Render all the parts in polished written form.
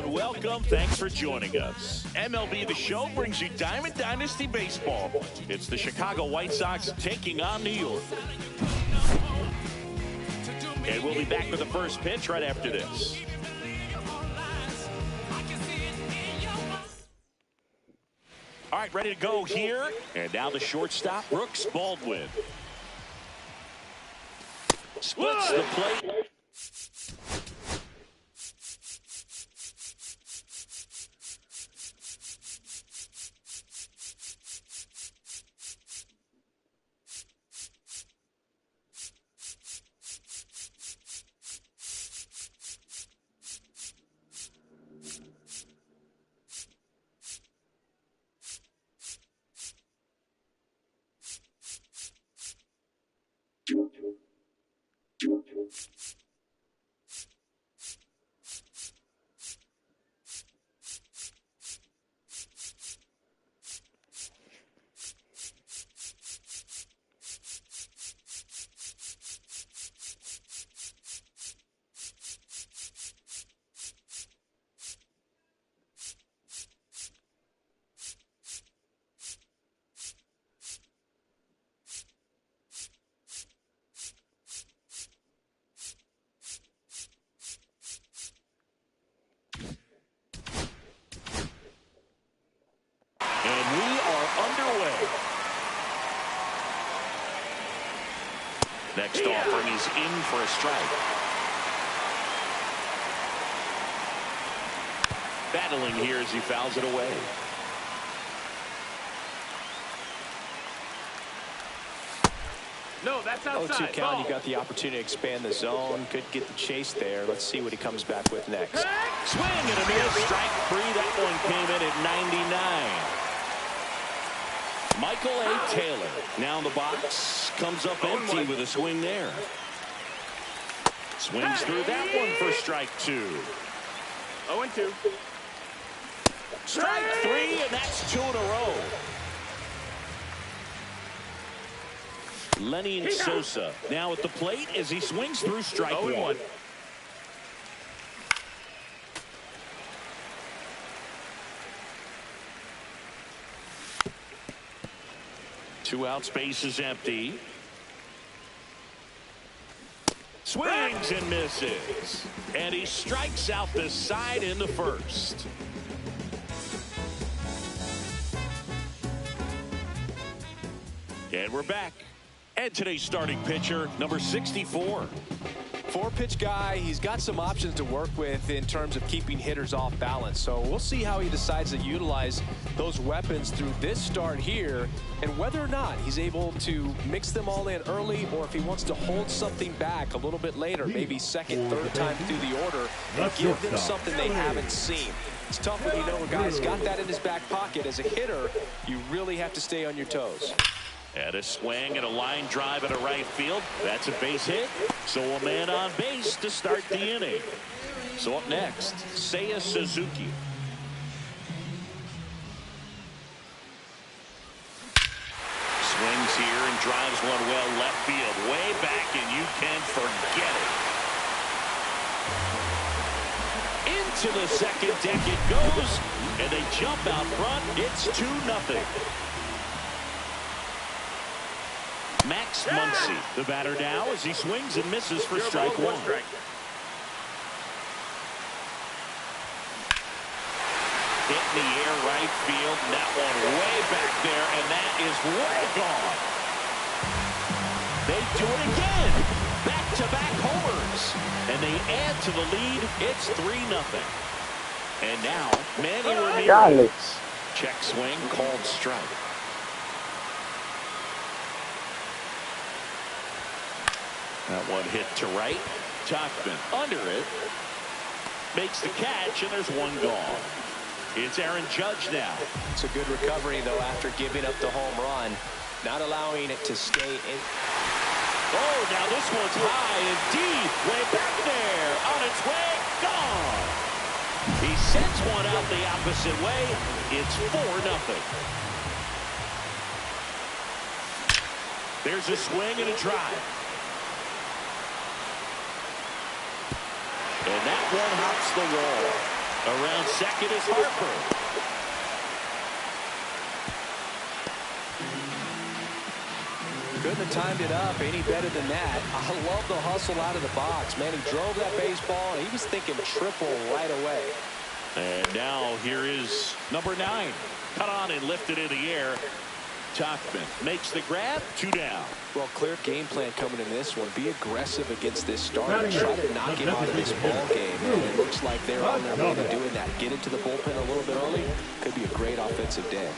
and welcome. Thanks for joining us. MLB The Show brings you Diamond Dynasty Baseball. It's the Chicago White Sox taking on New York. And we'll be back with the first pitch right after this. All right, ready to go here. And now the shortstop, Brooks Baldwin. Splits the plate. Next offering is in for a strike. Battling here as he fouls it away. No, that's outside. 0-2 count. You got the opportunity to expand the zone. Could get the chase there. Let's see what he comes back with next. Swing and a miss. Strike three. That one came in at 99. Michael A. Taylor now in the box. Comes up empty with a swing there. Swings through that one for strike two. 0-2. Strike three, and that's two in a row. Lenny Sosa now at the plate as he swings through strike one. 0-1. Two outs, base is empty. Swings and misses. And he strikes out the side in the first. And we're back. And today's starting pitcher, number 64. Four-pitch guy. He's got some options to work with in terms of keeping hitters off balance. So we'll see how he decides to utilize those weapons through this start here and whether or not he's able to mix them all in early or if he wants to hold something back a little bit later, maybe second, third time through the order and give them something they haven't seen. It's tough when you know a guy's got that in his back pocket. As a hitter, you really have to stay on your toes. And a swing and a line drive at a right field. That's a base hit. So a man on base to start the inning. So up next, Seiya Suzuki. Swings here and drives one well left field. Way back, and you can forget it. Into the second deck it goes. And they jump out front. It's 2-0. Max Muncy, the batter now, as he swings and misses for strike one. Hit in the air, right field, and that one way back there, and that is way gone. They do it again. Back-to-back homers, and they add to the lead. It's 3-0. And now, Manny Ramirez. Check swing, called strike. That one hit to right. Tauchman under it. Makes the catch, and there's one gone. It's Aaron Judge now. It's a good recovery, though, after giving up the home run. Not allowing it to stay in. Oh, now this one's high and deep. Way back there. On its way. Gone. He sends one out the opposite way. It's 4-0. There's a swing and a drive. And that one hops the wall. Around second is Harper. Couldn't have timed it up any better than that. I love the hustle out of the box. Man, he drove that baseball, and he was thinking triple right away. And now here is number 9. Cut on and lifted in the air. Tauchman makes the grab. 2 down. Well, clear game plan coming in this one. Be aggressive against this starter. Try to knock him out of this ball game. And it looks like they're on their way to doing that. Get into the bullpen a little bit early. Could be a great offensive day.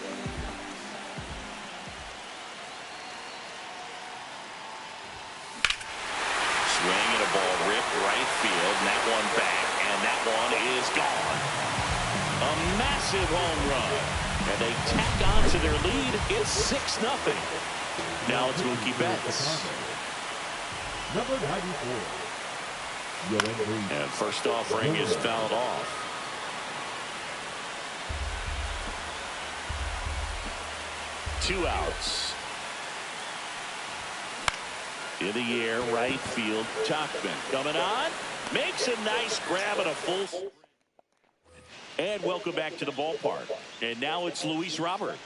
Swing and a ball ripped right field. And that one back. And that one is gone. A massive home run. And they tack on to their lead. It's 6-0. Now it's Mookie Betts. Number 94. And first offering is fouled off. Two outs. In the air, right field, Tauchman coming on. Makes a nice grab at a full. And welcome back to the ballpark. And now it's Luis Robert.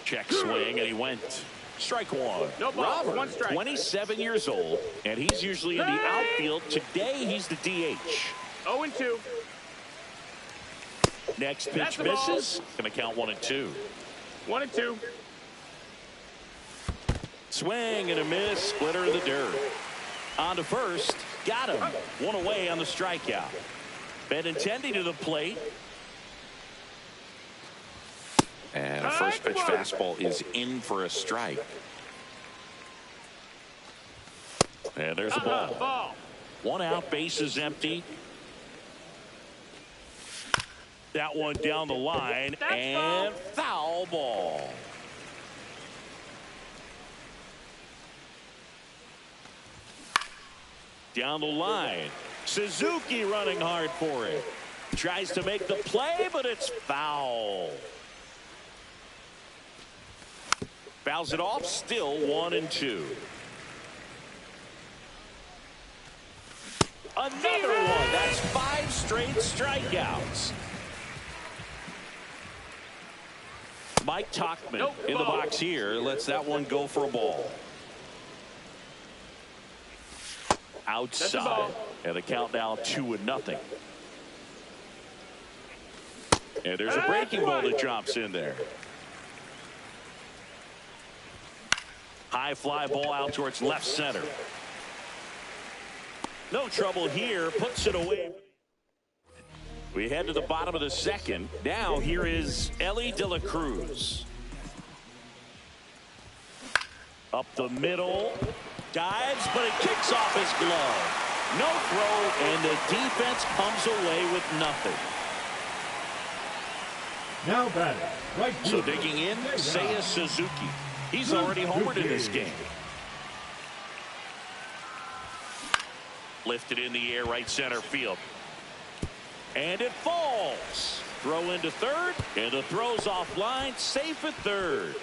Check swing, and he went. Strike one. No ball, Robert, 1 strike. 27 years old, and he's usually in the outfield. Today, he's the DH. 0-2. Next pitch misses. Going to count 1-2. 1-2. Swing and a miss. Splitter in the dirt. On to first. Got him. 1 away on the strikeout. Benintendi to the plate. And a first pitch fastball is in for a strike. And there's a ball. 1 out, bases empty. That one down the line, and foul ball. Down the line. Suzuki running hard for it. Tries to make the play, but it's foul. Fouls it off, still 1-2. Another one. That's 5 straight strikeouts. Mike Tauchman in the box here. Lets that one go for a ball. Outside. And the count now 2-0. And there's a breaking ball that drops in there. High fly ball out towards left center. No trouble here. Puts it away. We head to the bottom of the second. Now here is Ellie De La Cruz. Up the middle. Dives, but it kicks off his glove. No throw, and the defense comes away with nothing. Now batting, right So fielder, digging in, Seiya Suzuki. He's already homered in this game. Lifted in the air, right center field. And it falls. Throw into third, and the throw's offline, safe at third.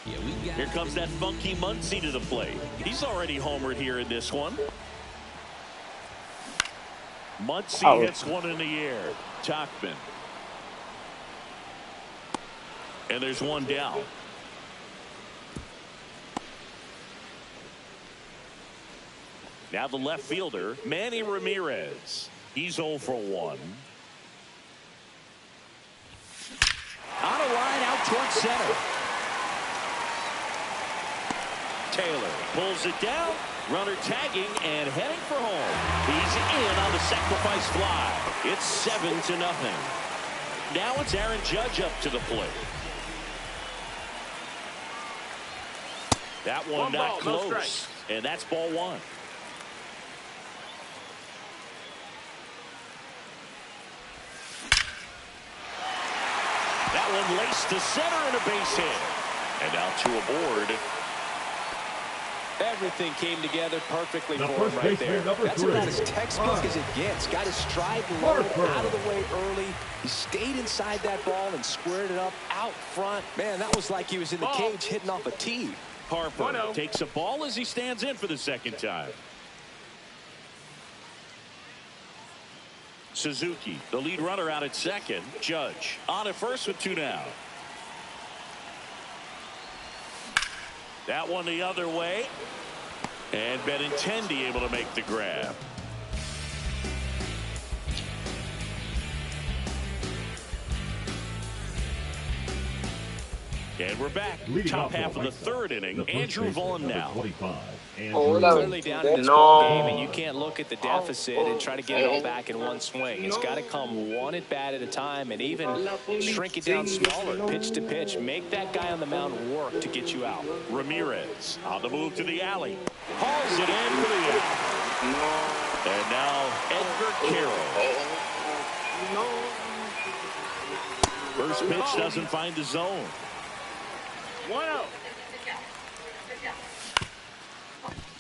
Here comes that funky Muncy to the plate. He's already homered here in this one. Muncy hits one in the air. Tauchman. And there's one down. Now the left fielder, Manny Ramirez. He's 0 for 1. On a line out towards center. Taylor pulls it down. Runner tagging and heading for home. He's in on the sacrifice fly. It's 7-0. Now it's Aaron Judge up to the plate. That one not close. And that's ball 1. That one laced to center and a base hit. And now 2 aboard. Everything came together perfectly for him right there. That's about as textbook as it gets. Got his stride low, out of the way early. He stayed inside that ball and squared it up out front. Man, that was like he was in the cage hitting off a tee. Harper takes a ball as he stands in for the second time. Suzuki. The lead runner out at second. Judge on at first with 2 now. That one the other way. And Benintendi able to make the grab. And we're back. Top half of the third inning. Andrew Vaughn now. Clearly down in this ball game, and you can't look at the deficit and try to get it all back in one swing. It's got to come one at bat at a time, and even shrink it down smaller, pitch to pitch. Make that guy on the mound work to get you out. Ramirez on the move to the alley. Hauls it in for the out. And now Edgar Carroll. First pitch doesn't find the zone. 1-0.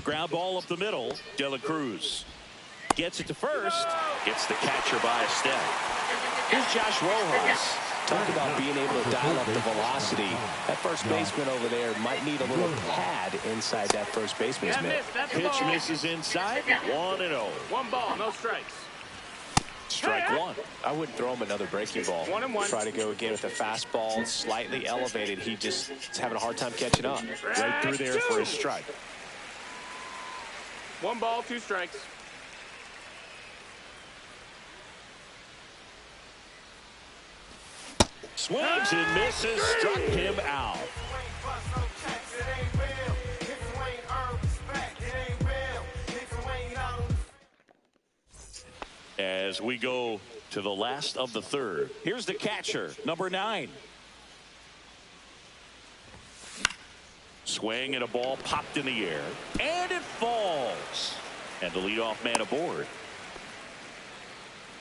Ground ball up the middle. De La Cruz gets it to first. Gets the catcher by a step. Here's Josh Rojas. Talk about being able to dial up the velocity. That first baseman over there might need a little pad inside that first baseman's mitt. Pitch misses inside. 1-0. 1 ball, no strikes. Strike one. I wouldn't throw him another breaking ball. 1-1. Try to go again with a fastball slightly elevated. He just is having a hard time catching up. Right through there for his strike. 1 ball, 2 strikes. Swings and misses. Struck him out. As we go to the last of the third. Here's the catcher, number 9. Swing and a ball popped in the air. And it falls. And the leadoff man aboard.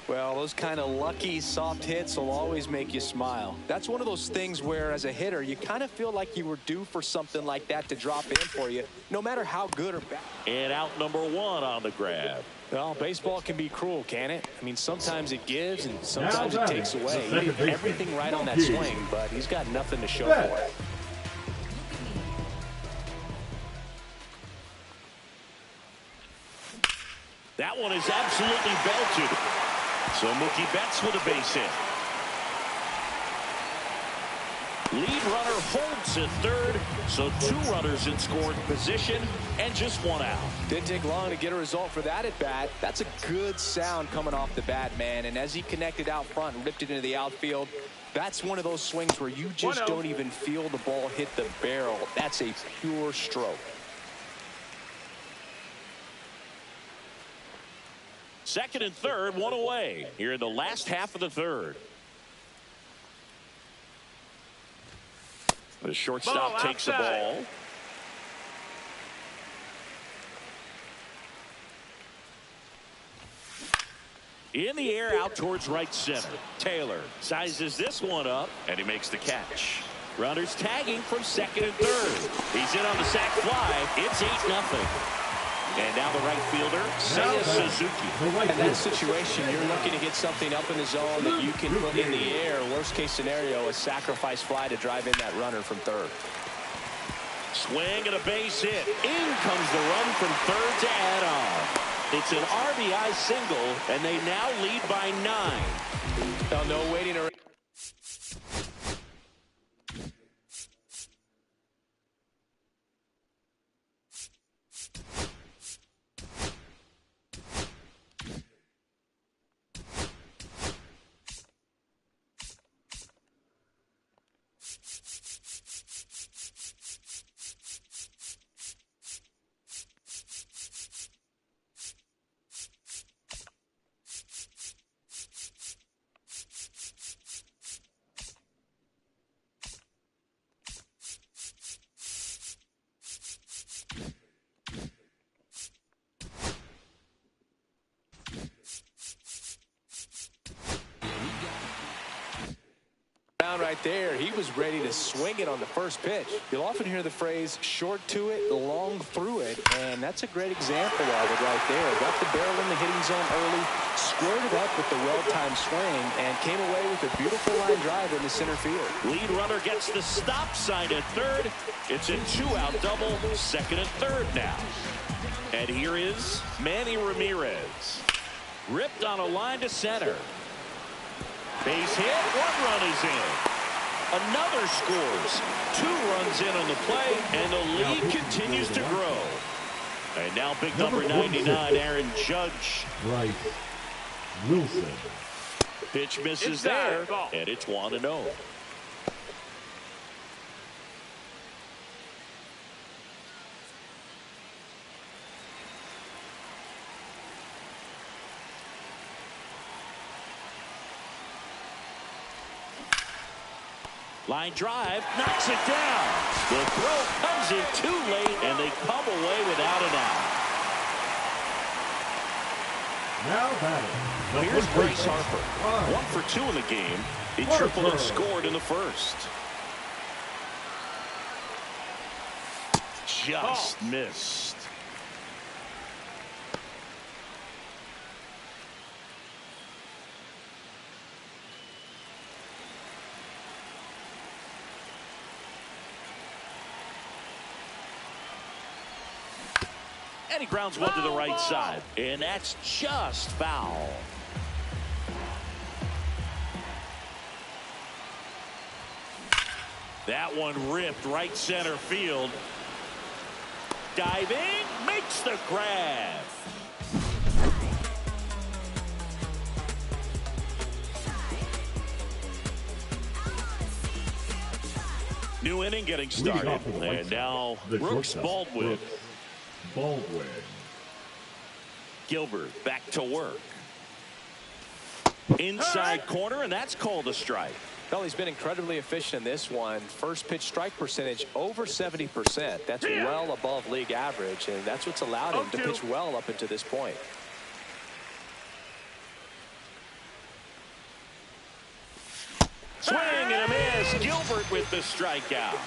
Well, those kind of lucky soft hits will always make you smile. That's one of those things where, as a hitter, you kind of feel like you were due for something like that to drop in for you, no matter how good or bad. And out number 1 on the grab. Well, baseball can be cruel, can it? I mean, sometimes it gives and sometimes it takes away. He did everything right on that swing, but he's got nothing to show for it. That one is absolutely belted. So Mookie Betts with a base hit. Lead runner holds at third, so 2 runners in scoring position and just 1 out. Didn't take long to get a result for that at bat. That's a good sound coming off the bat, man. And as he connected out front and ripped it into the outfield, that's one of those swings where you just don't even feel the ball hit the barrel. That's a pure stroke. Second and third, 1 away here in the last half of the third. The shortstop takes the ball. In the air out towards right center. Taylor sizes this one up and he makes the catch. Runners tagging from second and third. He's in on the sac fly. It's 8-0. And now the right fielder, Seiya Suzuki. In that situation, you're looking to get something up in the zone that you can put in the air. Worst case scenario, a sacrifice fly to drive in that runner from third. Swing and a base hit. In comes the run from third to add on. It's an RBI single, and they now lead by 9. Well, no waiting around. Right there, he was ready to swing it on the first pitch. You'll often hear the phrase short to it, long through it, and that's a great example of it right there. Got the barrel in the hitting zone early, squared it up with the well-timed swing, and came away with a beautiful line drive in the center field. Lead runner gets the stop sign at third. It's a 2-out double, second and third now. And here is Manny Ramirez. Ripped on a line to center. Base hit. 1 run is in. Another scores. 2 runs in on the play, and the lead continues to grow. And now big number 99, Aaron Judge. Bryce Wilson. Pitch misses there, and it's 1-0. Line drive, knocks it down. The throw comes in too late, and they come away without an out. Now batting. Here's Bryce Harper. 1 for 2 in the game. He tripled and scored in the first. Just missed. And he grounds one to the right side. And that's just foul. That one ripped right center field. Diving, makes the grab. New inning getting started. And now Brooks Baldwin. Gilbert back to work. Inside corner, and that's called a strike. Well, he's been incredibly efficient in this one. First pitch strike percentage over 70%. That's well above league average, and that's what's allowed him to pitch well up until this point. Swing and a miss. Gilbert with the strikeout.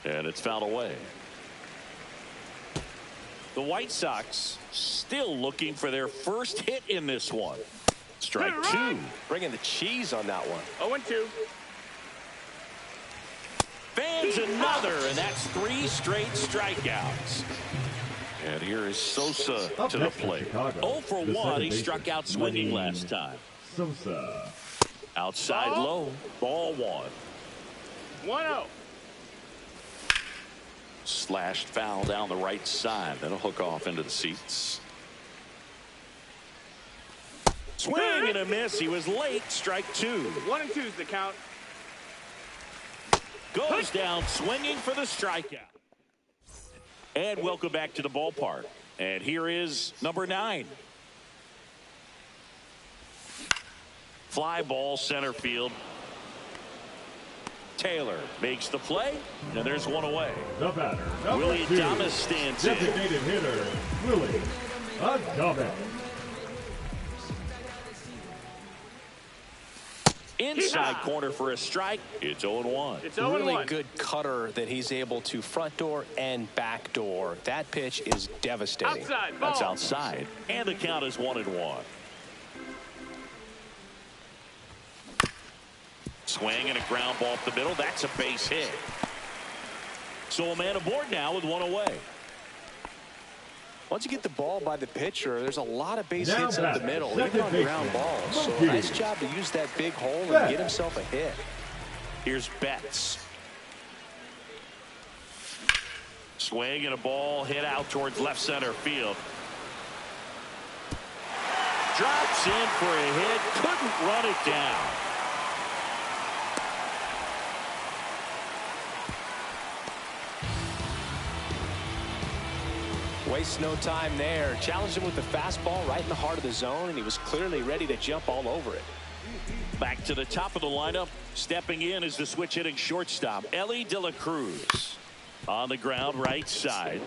And it's fouled away. The White Sox still looking for their first hit in this one. Strike 2. Bringing the cheese on that one. 0-2. Fans another, and that's 3 straight strikeouts. And here is Sosa to the plate. 0 for 1. He struck out swinging last time. Sosa. Outside low. Ball 1. 1-0. Slashed foul down the right side. That'll hook off into the seats. Swing and a miss. He was late. Strike 2. 1-2 is the count. Goes down swinging for the strikeout. And welcome back to the ballpark. And here is number 9. Fly ball center field. Taylor makes the play, and there's one away. The batter, Willie 2, Adames stands in. Designated hitter, Willie Adames. Inside corner for a strike. It's 0-1. It's 0-1. Really good cutter that he's able to front door and back door. That pitch is devastating. Outside, ball. That's outside. And the count is 1-1. Swing and a ground ball up the middle. That's a base hit. So a man aboard now with one away. Once you get the ball by the pitcher, there's a lot of base Now hits up the middle, even on ground balls. So nice job to use that big hole and get himself a hit. Here's Betts. Swing and a ball hit out towards left center field. Drops in for a hit. Couldn't run it down. Wastes no time there. Challenged him with the fastball right in the heart of the zone, and he was clearly ready to jump all over it. Back to the top of the lineup. Stepping in is the switch hitting shortstop, Ellie De La Cruz. On the ground, right side.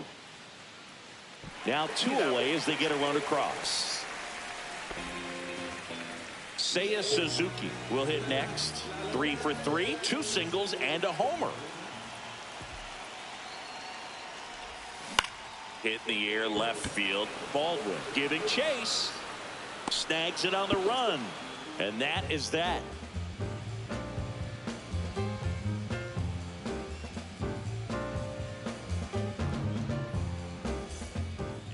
Now 2 away as they get a run across. Seiya Suzuki will hit next. 3 for 3, 2 singles and a homer. Hit in the air left field. Baldwin giving chase. Snags it on the run. And that is that.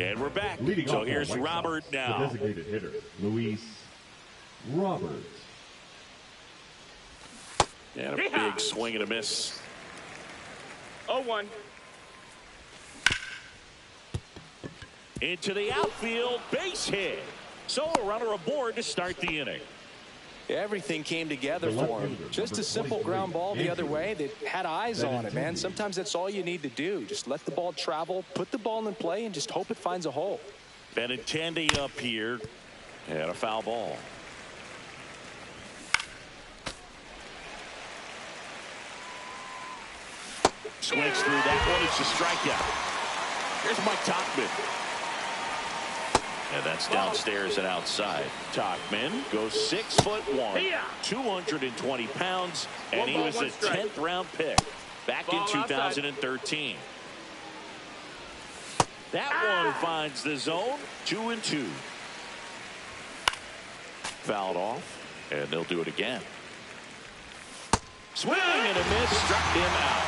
And we're back. Leading So off here's the White Robert Sox, now. The designated hitter, Luis Robert. And a big swing and a miss. 0-1. Into the outfield, base hit. So a runner aboard to start the inning. Everything came together for him. Just a simple ground ball the other way that had eyes on it, man. Sometimes that's all you need to do. Just let the ball travel, put the ball in play, and just hope it finds a hole. Benintendi up here. And a foul ball. Swings through that one. It's a strikeout. Here's Mike Tauchman. And that's downstairs and outside. Tauchman goes 6'1", 220 pounds, and he was a 10th round pick back in 2013. That one finds the zone. 2-2. Fouled off, and they'll do it again. Swing and a miss, struck him out.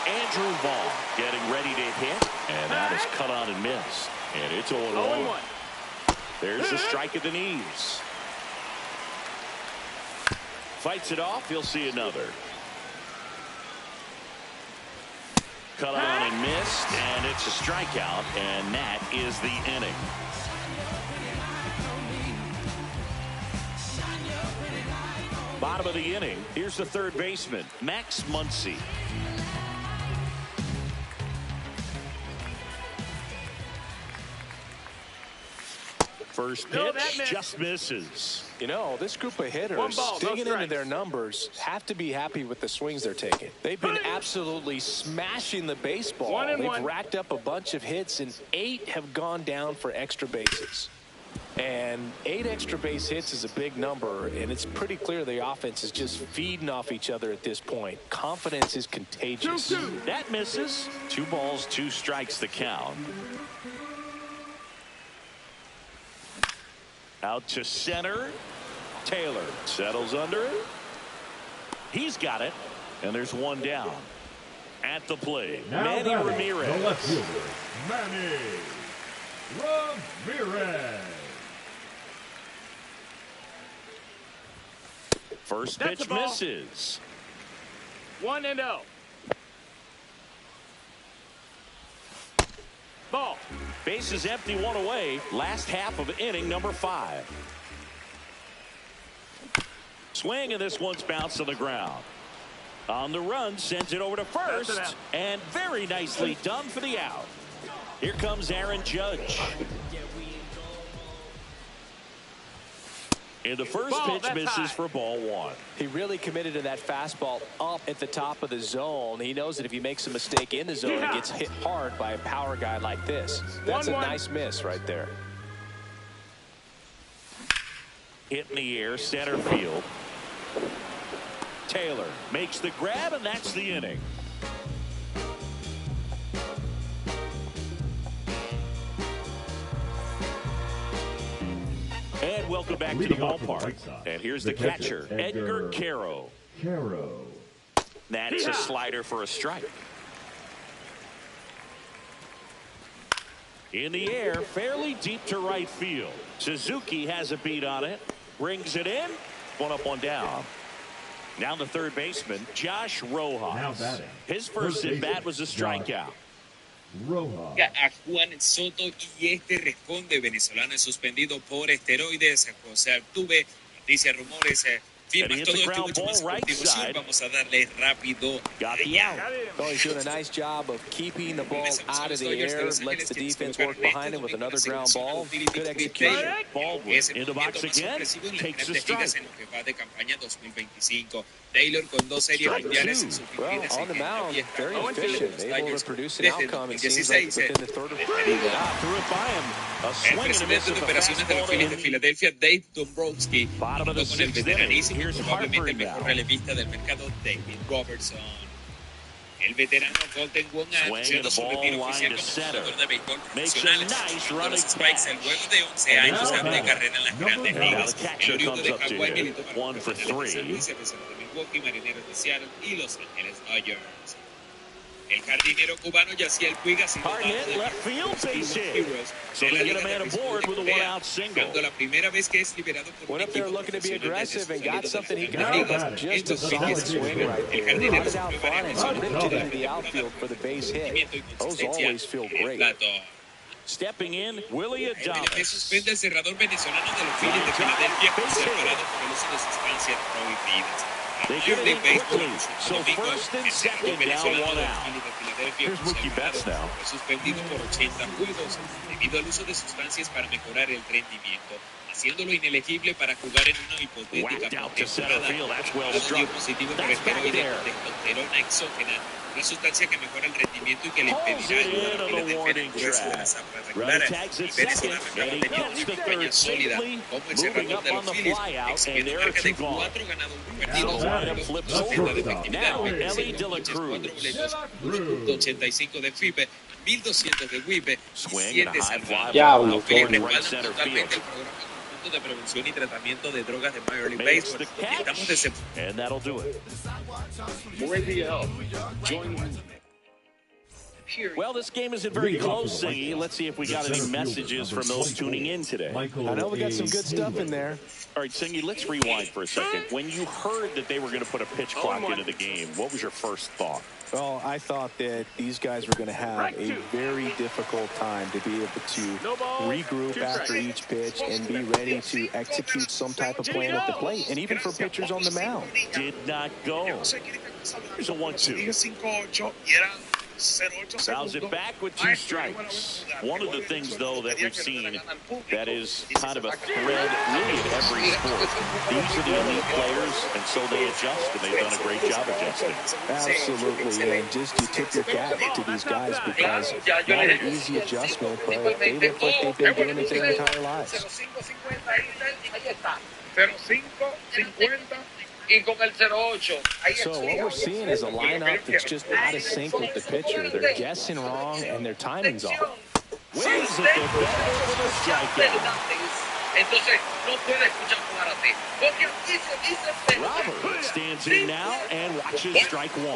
Andrew Vaughn getting ready to hit, and that is cut on and missed. And it's 0-1. There's the strike at the knees. Fights it off. He'll see another. Cut on and missed, and it's a strikeout, and that is the inning. Bottom of the inning. Here's the third baseman, Max Muncy. First pitch just misses. You know, this group of hitters digging into their numbers have to be happy with the swings they're taking. They've been absolutely smashing the baseball. They've racked up a bunch of hits, and 8 have gone down for extra bases. And 8 extra base hits is a big number, and it's pretty clear the offense is just feeding off each other at this point. Confidence is contagious. 2-2. That misses. 2 balls, 2 strikes the count. Out to center. Taylor settles under it. He's got it. And there's one down. At the plate, Manny Ramirez. The left fielder, Manny Ramirez. First pitch misses. 1-0. Ball. Base is empty, 1 away. Last half of inning number 5. Swing, and this one's bounced on the ground. On the run, sends it over to first, and very nicely done for the out. Here comes Aaron Judge. And the first pitch misses for ball 1. He really committed to that fastball up at the top of the zone. He knows that if he makes a mistake in the zone, he gets hit hard by a power guy like this. That's a nice miss right there. Hit in the air, center field. Taylor makes the grab, and that's the inning. And welcome back to the ballpark. And here's the catcher, Edgar Caro. That's a slider for a strike. In the air, fairly deep to right field. Suzuki has a beat on it. Brings it in. 1 up, 1 down. Now the third baseman, Josh Rojas. His first at bat was a strikeout. A Juan Soto y este responde. Venezolano es suspendido por esteroides. José Altuve, noticias, rumores, firmas, todo esto mucho más a continuación. Vamos a darle rápido. Oh, he's doing a nice job of keeping the ball out of the air. Lets the defense work behind him with another ground ball. Good execution. Baldwin in the box again. Takes the strike. Taylor con 2 series mundiales en sus vitrinas. On the mound, very efficient, able to produce an outcome. It seems like within the third or fourth. Threw it by him. A swing and a miss de operaciones de los Phillies de Filadelfia, Dave Dombrowski, junto con el veteranísimo y probablemente el mejor relevista del mercado, David Robertson. El veterano Golden Wong ha anunciado su retiro oficial como jugador de béisbol profesional, con los Strikes al luego de 11 años de carrera en las grandes ligas. El oriundo de Hawái militó para los Nacionales de San Luis, el de Milwaukee, Marineros de Seattle y Los Ángeles Dodgers. El jardinero cubano Yaciel Puig ha sido Hard hit left field, base hit. So they get a man aboard with a one-out single. La primera vez que es liberado por Went up there looking to be aggressive and got something he could hold. Just a solid swing right there. Got it out front and ripped it into the outfield for the base hit. Those always feel great. Stepping in, Willie Adames. Suspende el cerrador venezolano de los Phillies de Filadelfia, separado por el uso de sustancias prohibidas. They get it in quickly. So first and second, down, one out. Here's Mookie Betts now. Suspendido por 80 juegos debido al uso de sustancias para mejorar el rendimiento, haciéndolo inelegible para jugar en una hipotética postemporada. Positivo por esteroide de testosterona exógena, una sustancia que mejora el rendimiento y que le impedirá ayudar a que le definen el grueso de las aguas regulares. Y Venezuela acaba de tener una campaña sólida como el cerrador de los Phillies, exhibiendo una marca de 4 ganados, 1 perdido, 2% de efectividad, 1.85 de FIPE, 1.200 de WIPE, 7 salvados. Que respaldan totalmente el programa de prevención y tratamiento de drogas de Major League Baseball. Estamos de and that'll do it. Well, this game isn't very close, Singy. Let's see if we got any messages from those tuning in today. I know we got some good stuff in there. All right, Singy, let's rewind for a second. When you heard that they were going to put a pitch clock into the game, what was your first thought? Well, I thought that these guys were going to have a very difficult time to be able to regroup after each pitch and be ready to execute some type of plan at the plate, and even for pitchers on the mound. Did not go. Here's a 1-2. Fouls it back with 2 strikes. One of the things, though, that we've seen that is kind of a thread really in every sport. These are the elite players, and so they adjust, and they've done a great job adjusting. Absolutely, and just you tip your cap to these guys because not an easy adjustment, but they look like they've been doing it their entire lives. So what we're seeing is a lineup that's just out of sync with the pitcher. They're guessing wrong and their timing's off. Wins it to Bender for the strikeout. Robert stands in now and watches strike 1. A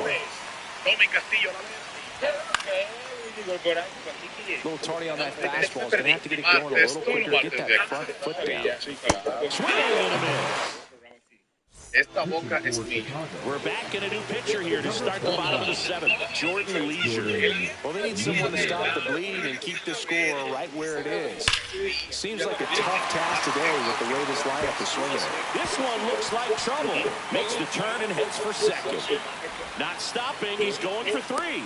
little tardy on that fastball. He's going to have to get it going a little quicker, get that front foot down. Swing and a miss. We're back in a new pitcher here to start the bottom of the 7th. Jordan Leisure. Well, they need someone to stop the bleed and keep the score right where it is. Seems like a tough task today with the way this lineup is swinging. This one looks like trouble. Makes the turn and heads for second. Not stopping. He's going for 3.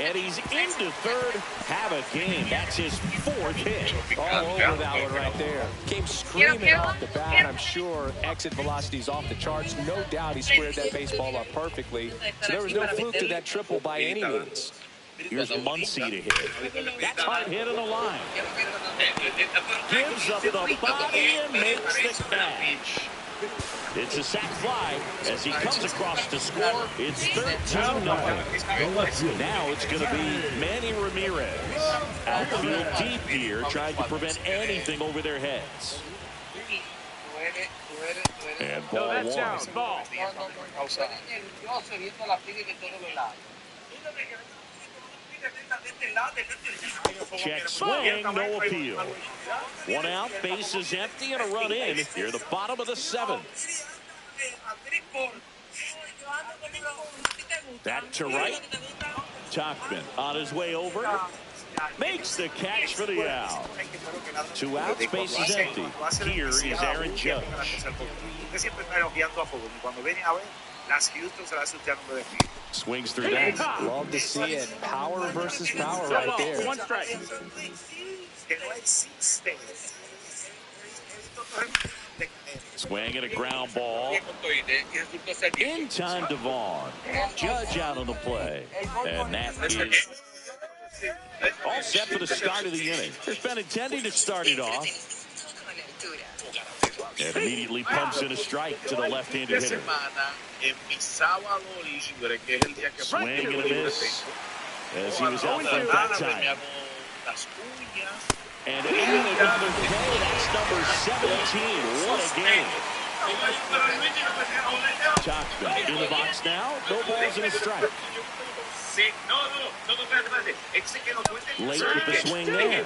And he's into third. Have a game. That's his 4th hit. All over that one right there. Came screaming off the bat. I'm sure exit velocity's off the charts. No doubt he squared that baseball up perfectly. So there was no fluke to that triple by any means. Here's Muncy to hit. That's hard hit on the line. Gives up the body and makes the catch. It's a sac fly as he comes across to score. It's 13-0. Now it's going to be Manny Ramirez. Outfield deep here, trying to prevent anything over their heads. And ball 1. Ball. Check swing, no appeal. 1 out, base is empty, and a run in here, the bottom of the 7th. That to right. Tachman on his way over. Makes the catch for the out. 2 outs, base is empty. Here is Aaron Judge. Swings through that. Love to see it. Power versus power right there. 1 strike. Swing and a ground ball. In time to Vaughn. Judge out on the play. And that is all set for the start of the inning. There's been intending to start it off. And immediately pumps in a strike to the left-handed hitter. Swing and a miss as he was out front that time. And another play. That's number 17. What a game. Tachman in the box now. No balls and a strike. Late with the swing there.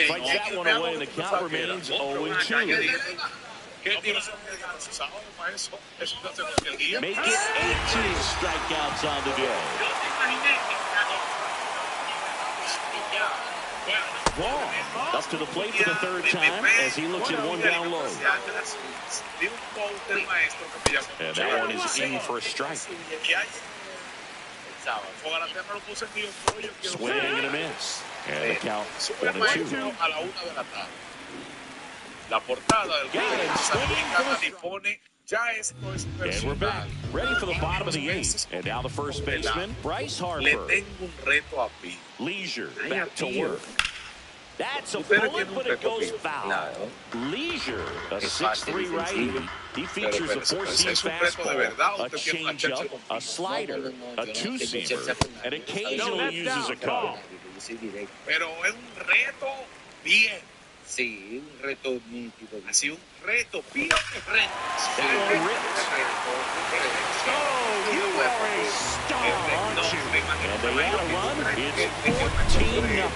Fights that one away. The count remains 0-2. Make it 18 strikeouts on the day. Vaughn up to the plate for the third time as he looks at one down low. And that one is in for a strike. Swing and a miss. And the count 1-2. And we're back, ready for the bottom of the eighth. And now the first baseman, Bryce Harper. Leisure back to work. That's a bullet, but it goes foul. Leisure, a 6'3" righty. He features a four-seam fastball, a changeup, a slider, a two-seamer, and occasionally uses a cutter. Sí, un reto nítido. Así un reto, bien reto. Oh, you are a star, aren't you? And they had a run. It's 14-0.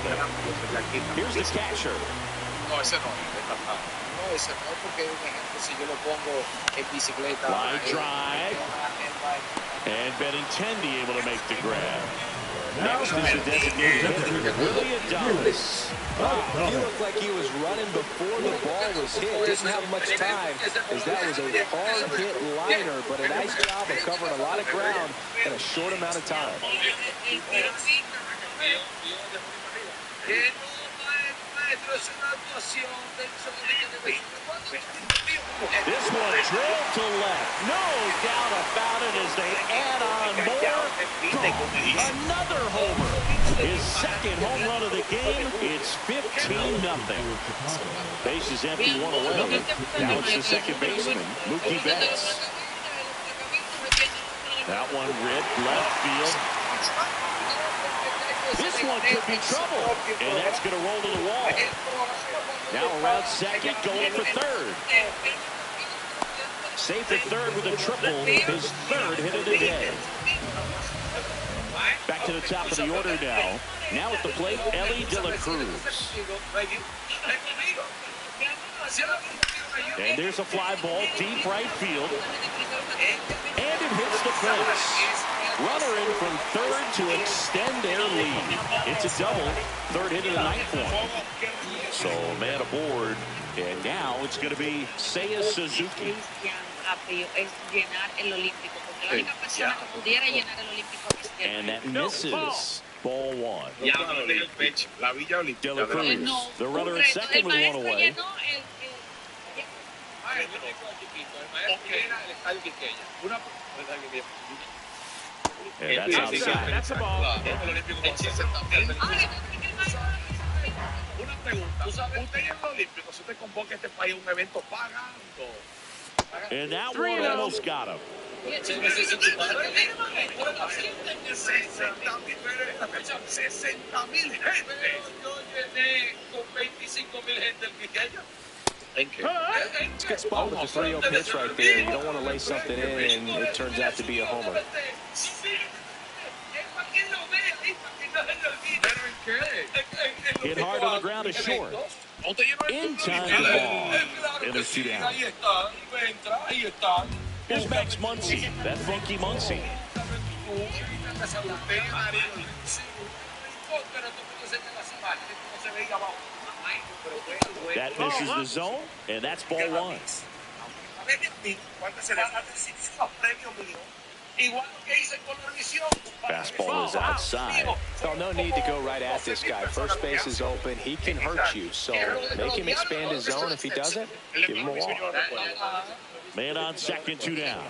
Here's the catcher. No, ese no. No, ese no, porque un ejemplo, si yo lo pongo en bicicleta. Line drive. And Benintendi able to make the grab. Next is the designated hitter, Willie Adames. He looked like he was running before the ball was hit. Didn't have much time, as that was a hard-hit liner, but a nice job of covering a lot of ground in a short amount of time. This one drilled to left. No doubt about it as they add on more. Another homer. His second home run of the game. It's 15-0. Base is empty, one away. Now it's the second baseman, Mookie Betts. That one ripped left field. This one could be trouble, and that's going to roll to the wall. Now around second, going for third. Safe at third with a triple, his third hit of the day. Back to the top of the order now. Now at the plate, Ellie De La Cruz. And there's a fly ball, deep right field. And it hits the fence. Runner in from third to extend their lead. It's a double, third hit of the night for him. So man aboard, and now it's going to be Seiya Suzuki. And that misses. Ball one. De La Cruz, the runner at second with one away. And that's outside. That's a ball. Una pregunta. Usted en los Olímpicos, usted convoca este país a un evento pagando. And that one almost got him. 60,000 gente. Yo llené con 25,000 gente el Quiqueya. It's a good spot with the 3-0 pitch right there. You don't want to lay something in, and it turns out to be a homer. Hit hard on the ground is short. In time to ball. And there's two down. Here's Max Muncy, that funky Muncy. That misses the zone, and that's ball one. Fastball is outside. Well, no need to go right at this guy. First base is open. He can hurt you, so make him expand his zone. If he doesn't, give him a walk. Man on second, two down.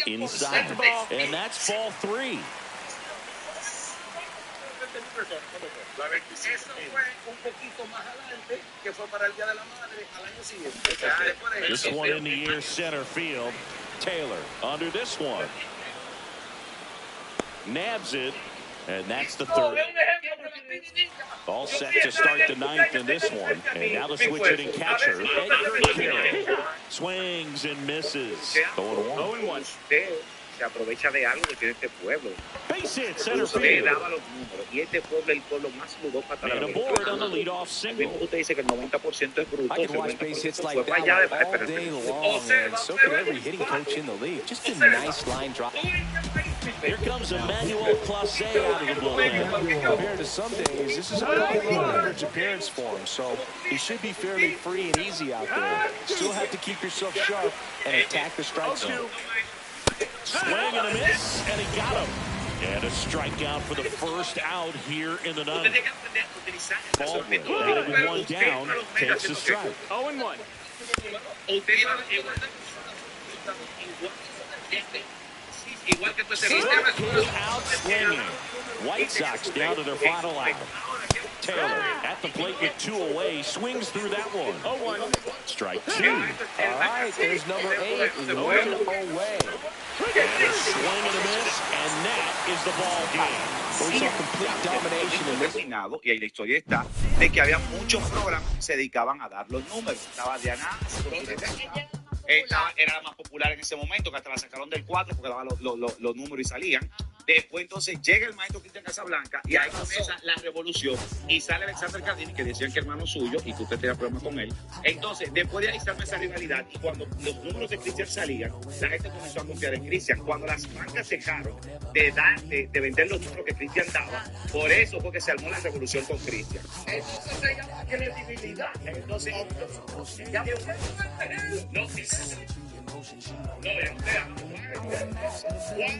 Inside, and that's ball three. This one in the air center field. Taylor under this one. Nabs it, and that's the third. All set to start the ninth in this one. And now the switch hitting catcher, Edgar Carroll. Swings and misses. 0-1. Se aprovecha de algo que tiene este pueblo. Base hit, center Le field. daba los números. Y este pueblo es el pueblo más ludópata de la And aboard on the leadoff single. Usted dice que el 90% es bruto. I could watch base hits like fue para that allá all day long, and so could every hitting coach in the league. Just a nice line drive. Here comes Emmanuel Clase out of the bullpen. Compared to some days, this is a probably 100th appearance for him, so he should be fairly free and easy out there. Still have to keep yourself sharp and attack the strike zone. Swing and a miss, and he got him. And a strikeout for the first out here in the ninth. Baldwin, now with one down, takes the strike. 0-1. Out swinging. White Sox down to their final out. Taylor at the plate with 2 away, swings through that one. 0-1. Strike 2. All right, there's number 8, 1 away. And a swing and a miss, and that is the ball game. We saw complete domination in this. Y ahí la historia está de que había muchos programas que se dedicaban a dar los números. Estaba Diana, era la más popular en ese momento, que hasta la sacaron del 4 porque daban los números y salían. Después entonces llega el maestro Cristian Casablanca y ahí comienza la revolución y sale Alexander Cardini, que decían que hermano suyo y que usted tenía problemas con él. Entonces después de ahí se arma esa rivalidad y cuando los números de Cristian salían, la gente comenzó a confiar en Cristian. Cuando las bancas dejaron de vender los números que Cristian daba, por eso fue que se armó la revolución con Cristian. Entonces se llama credibilidad. Entonces ya no, ¿cuál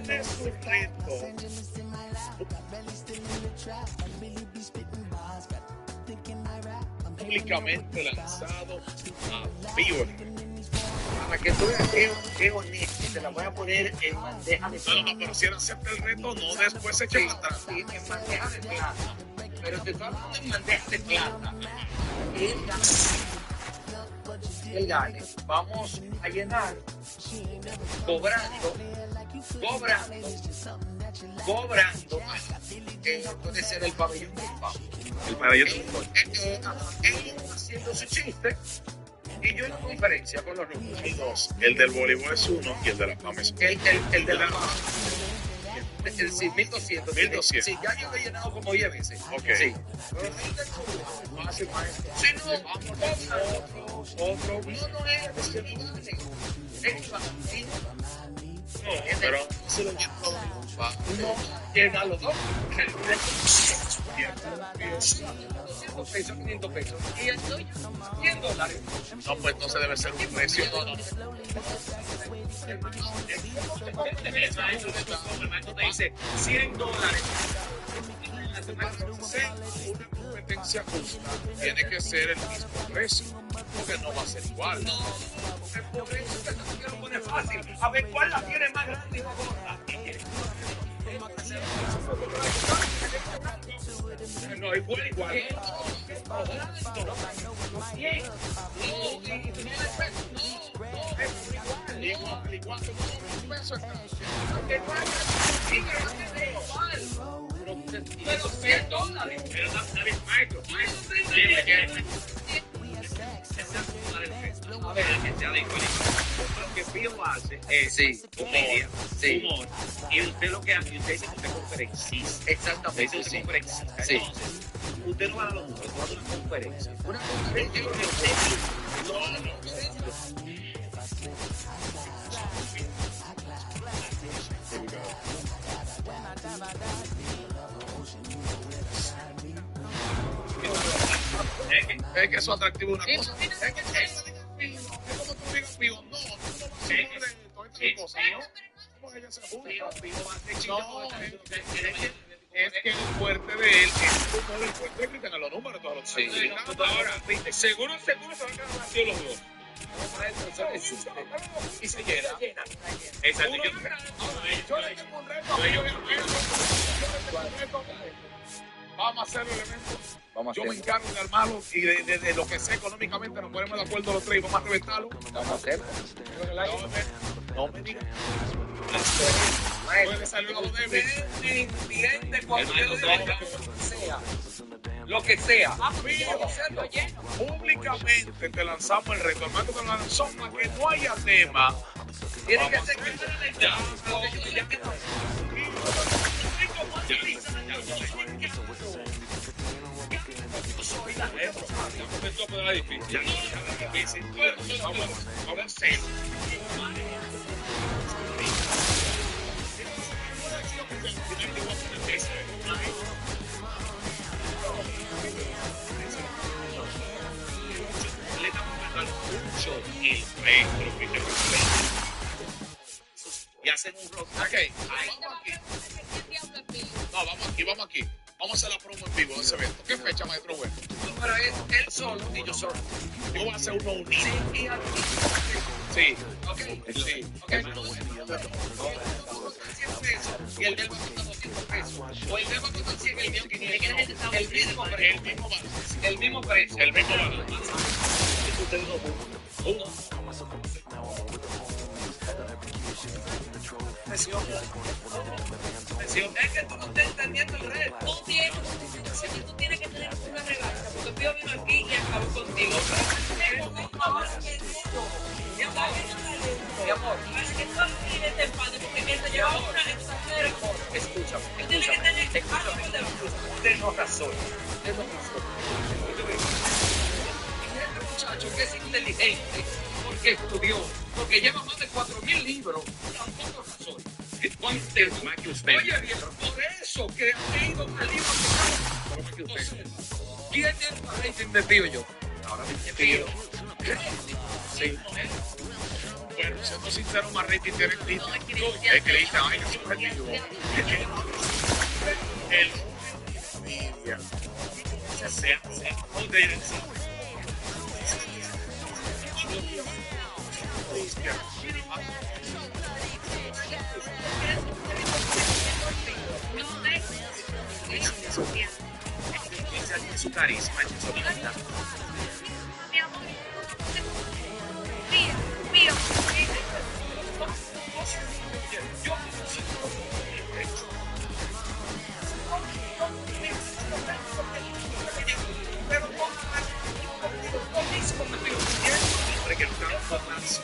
es su reto? Públicamente lanzado a vivo. Para que tú veas que honesto, te la voy a poner en bandeja de plata. No, pero si él acepta el reto, no después se echa para atrás. Sí, en bandeja de plata. Pero te estoy hablando en bandeja de plata. El gane. Vamos a llenar cobrando. Puede ser el pabellón del pavo. El pabellón del pavo. Él haciendo su chiste y yo en conferencia con los números. Hay dos. El del voleibol es uno y el de la fama es uno. El de la fama. El 1200. 1200. Sí, ya yo lo he llenado como 10 veces. Ok. Sí. No hace más. Sí, no. Vamos otro. No es. No, pero se lo llevo todo. No, llega a los dos. 500 pesos. Y estoy $100. No, pues entonces debe ser un precio. No. El maestro te dice $100. Para ser una competencia justa, tiene que ser el mismo precio, porque no va a ser igual. No, por eso te lo pone fácil. A ver cuál la tiene más grande y más gorda. No, igual. Pero $100. Pero David, maestro. A ver, que sea de igual. Lo que Pío hace es comedia, humor. Y usted lo que hace, usted dice que usted es conferencista. Exactamente. Usted es conferencista. Sí. Usted no va a dar los números, usted va a dar una conferencia. Una conferencia donde usted es que eso es atractivo una cosa. Es que es como tú digas, Pío, no, tú no vas a hacer todas estas cosas, ¿no? Como ella se junta. Es que el fuerte de él es como el fuerte que tenga los números todos los días. Sí. Ahora, seguro se van a quedar vacíos los dos. Y se llena. Exacto. Yo le tengo un reto. Vamos a hacer elementos. Yo me encargo de armarlo y de lo que sea económicamente nos ponemos de acuerdo los tres y vamos a reventarlo. Vamos a hacerlo. No me digas. Puede salir algo de mí. Entiende cuando yo sea. lo que sea. Públicamente te lanzamos el reto, hermano, te lanzó para que no haya tema. Tiene que ser que soy la jefa. Esto puede difícil. Ya no es difícil. Ahora sí. Le estamos dando mucho el frente, y hacen un rock. Ok, vamos aquí. No, vamos aquí. Vamos a hacer la promo en vivo de ese evento. ¿Qué fecha, maestro bueno? Pero es él solo y yo solo. Yo voy a hacer uno unido. Sí. Ok. Sí. Ok. Y el del va a costar 200 pesos. O el del va a costar 100 y el mío 500. El mismo precio. El mismo precio. El mismo valor. Presión. Es que tú no estás entendiendo el reto. Tú tienes que tener una revancha, porque Pío vino aquí y acabó contigo. Mi amor. Así que tú escribes este empate, porque él te lleva una extranjera. Escúchame. Tú tienes que tener algo por debajo. Usted no razón. Este muchacho que es inteligente, porque estudió, porque lleva más de 4.000 libros, tampoco razón. Más que usted. Oye, bien, por eso que ha leído un libro que entonces, ¿quién es el rating de Pío yo? Ahora mismo Pío. Sí. Bueno, siendo sincero, más rating tiene Cristian. Es Cristian, ay, es subjetivo. El media. Se Cristian. Su carisma, su vida. Mi amor. Pío. Hombre, que nunca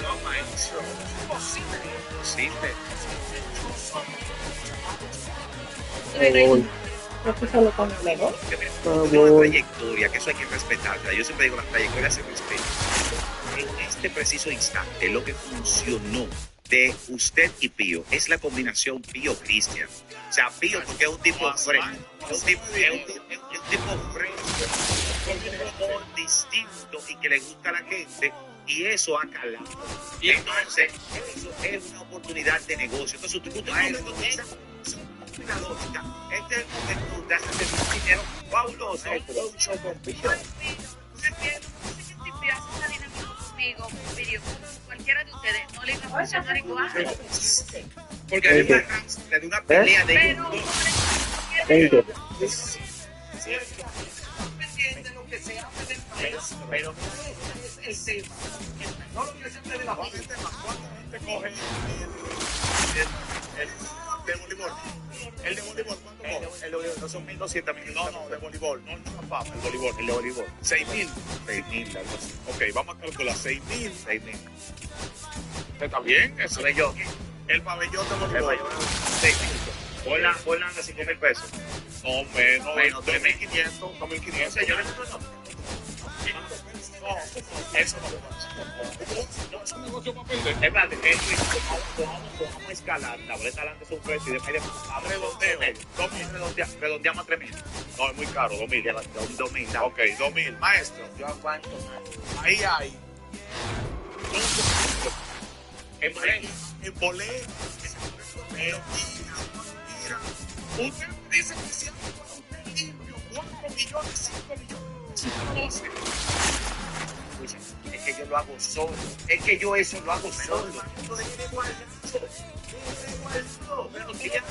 no, maestro. Imposible. Que tiene una trayectoria, que eso hay que respetar. Yo siempre digo, la trayectoria se respeta. En este preciso instante, lo que funcionó de usted y Pío es la combinación Pío-Cristian. O sea, Pío porque es un tipo fresco, es un tipo fresco, con un humor distinto y que le gusta a la gente, y eso ha calado. Y entonces, eso es una oportunidad de negocio. Entonces, tú una lógica. Este es el momento de hacer un dinero fabuloso. Un show con Pío. Cualquiera de ustedes no le iba a funcionar igual. Porque hay una pelea de ellos. Pero es el tema. No lo que siempre de la base. ¿Cuánta gente coge el de voleibol? El de voleibol, ¿cuánto coge? El de voleibol no son 1.200. No, de voleibol, no papá, el voleibol. El de voleibol. 6.000. 6.000, algo así. Ok, vamos a calcular 6.000. 6.000. ¿Está bien? Eso. Pabellón. El pabellón de voleibol. 6.000. Vuelan de 5.000 pesos. No, menos. Menos, 2.500. 2.500. Señores, No, eso no pasa. Es un negocio para perder. es más, vamos a escalar. La boleta adelante es un precio y después Redondeo. 2.000. Redondeamos a 3.000. No, es muy caro, 2.000. 2.000. Ok, 2.000. Maestro, Yo aguanto más. ahí hay. En boleta. En boleto. Mira. Usted dice que siempre usted limpio 4 millones, 5 millones. Es que yo lo hago solo. Es que yo eso lo hago solo. Pero que ya